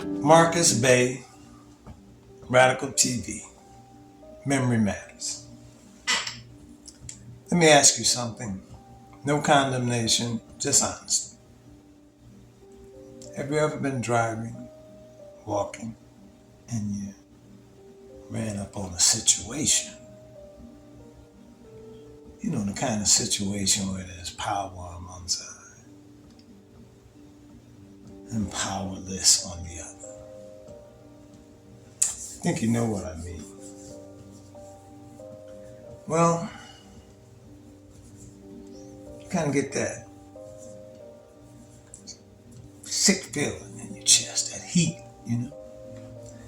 Marcus Bay, Radical TV, Memory Matters. Let me ask you something. No condemnation, just honesty. Have you ever been driving, walking, and you ran up on a situation? You know, the kind of situation where there's power on one side and powerless on the other. I think you know what I mean. Well, you kind of get that sick feeling in your chest, that heat, you know?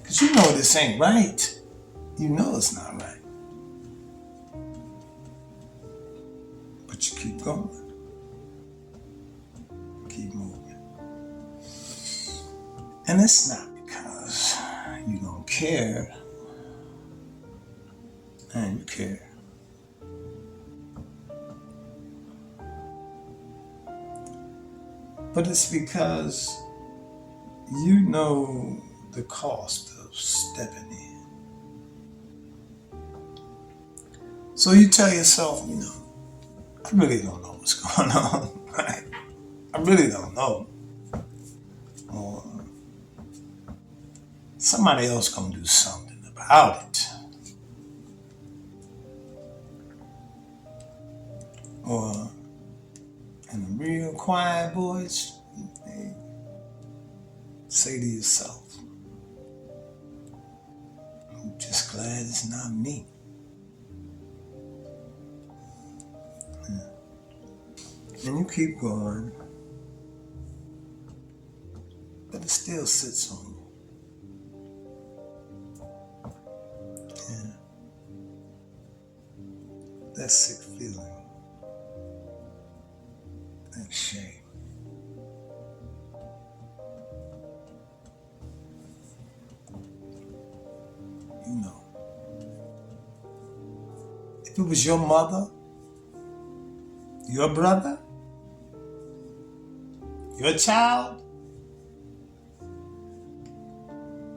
Because you know this ain't right. You know it's not right. But you keep going. Keep moving. And it's not because you don't care. And you care. But it's because you know the cost of stepping in. So you tell yourself, you know, I really don't know what's going on, right? I really don't know. Or somebody else gonna do something about it. Or in a real quiet voice, say to yourself, I'm just glad it's not me. And you keep going, but it still sits on you. Yeah. That sick feeling, that shame. You know, if it was your mother, your brother, your child,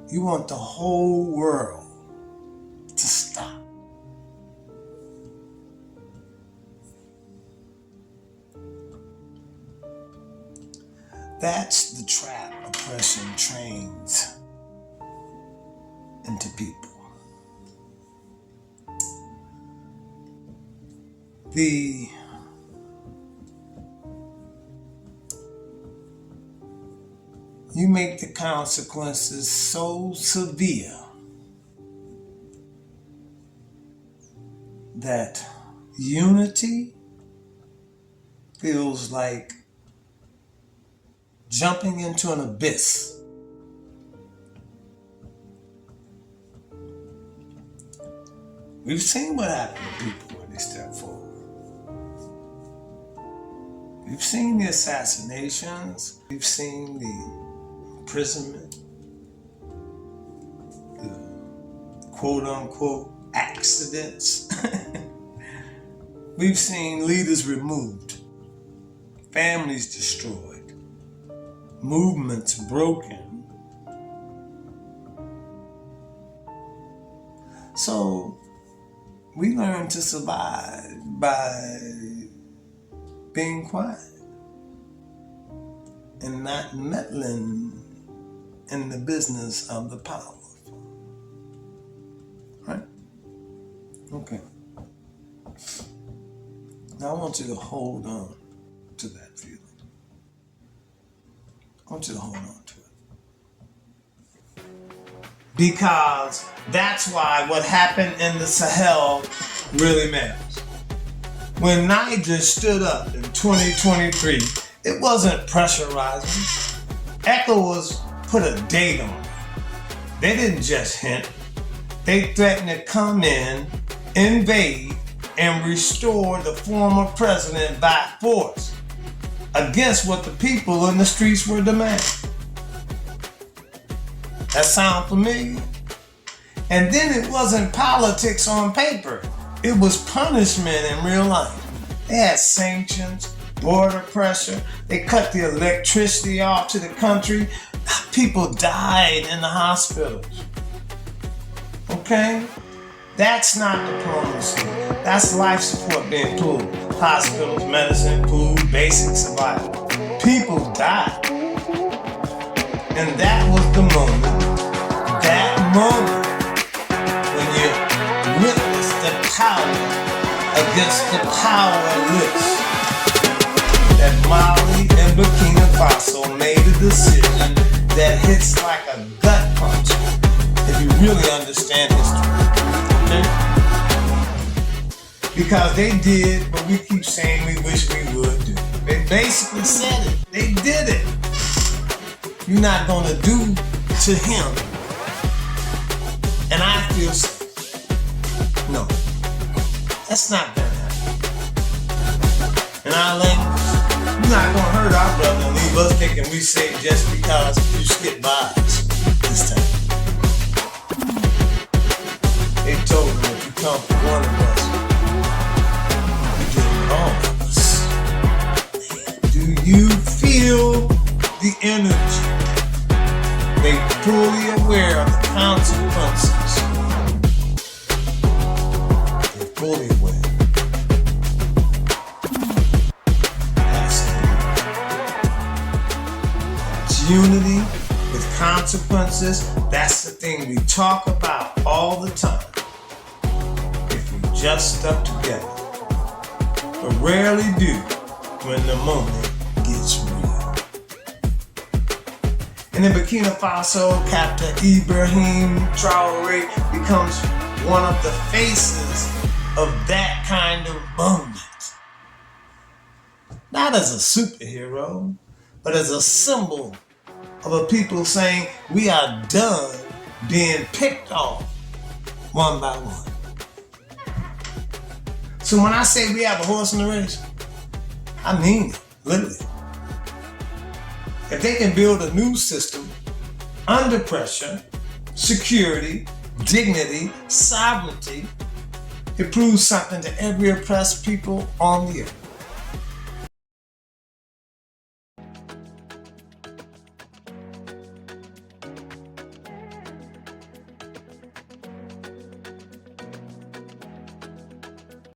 you want the whole world to stop. That's the trap oppression trains into people. You make the consequences so severe that unity feels like jumping into an abyss. We've seen what happened to people when they step forward. We've seen the assassinations. We've seen the imprisonment, the quote-unquote accidents. We've seen leaders removed, families destroyed, movements broken. So we learn to survive by being quiet and not meddling in the business of the powerful. Right? Okay. Now I want you to hold on to that feeling. I want you to hold on to it. Because that's why what happened in the Sahel really matters. When Niger stood up in 2023, it wasn't pressurizing. ECOWAS put a date on it. They didn't just hint. They threatened to come in, invade, and restore the former president by force against what the people in the streets were demanding. That sound familiar? And then it wasn't politics on paper. It was punishment in real life. They had sanctions, border pressure. They cut the electricity off to the country People died in the hospitals. Okay? That's not diplomacy. That's life support being pulled. Hospitals, medicine, food, basic survival. People died. And that was the moment, when you witness the power against the powerless. That Mali and Burkina Faso made a decision that hits like a gut punch if you really understand history. Okay? Because they did what we keep saying we wish we would do. They basically said it. They did it. You're not gonna do to him. And I feel no. That's not gonna happen. In our language, you're not gonna hurt our brother and leave us thinking we safe just because you skip by us this time. They told him if you come for one of us, you get all of us. Do you feel the energy? They're fully aware of the consequences. They're fully aware. That's unity with consequences. That's the thing we talk about all the time. If we just stuck together, but rarely do when the moment gets real. And in Burkina Faso, Captain Ibrahim Traoré becomes one of the faces of that kind of moment. Not as a superhero, but as a symbol of a people saying we are done being picked off one by one. So when I say we have a horse in the race, I mean it, literally. If they can build a new system under pressure, security, dignity, sovereignty, it proves something to every oppressed people on the earth.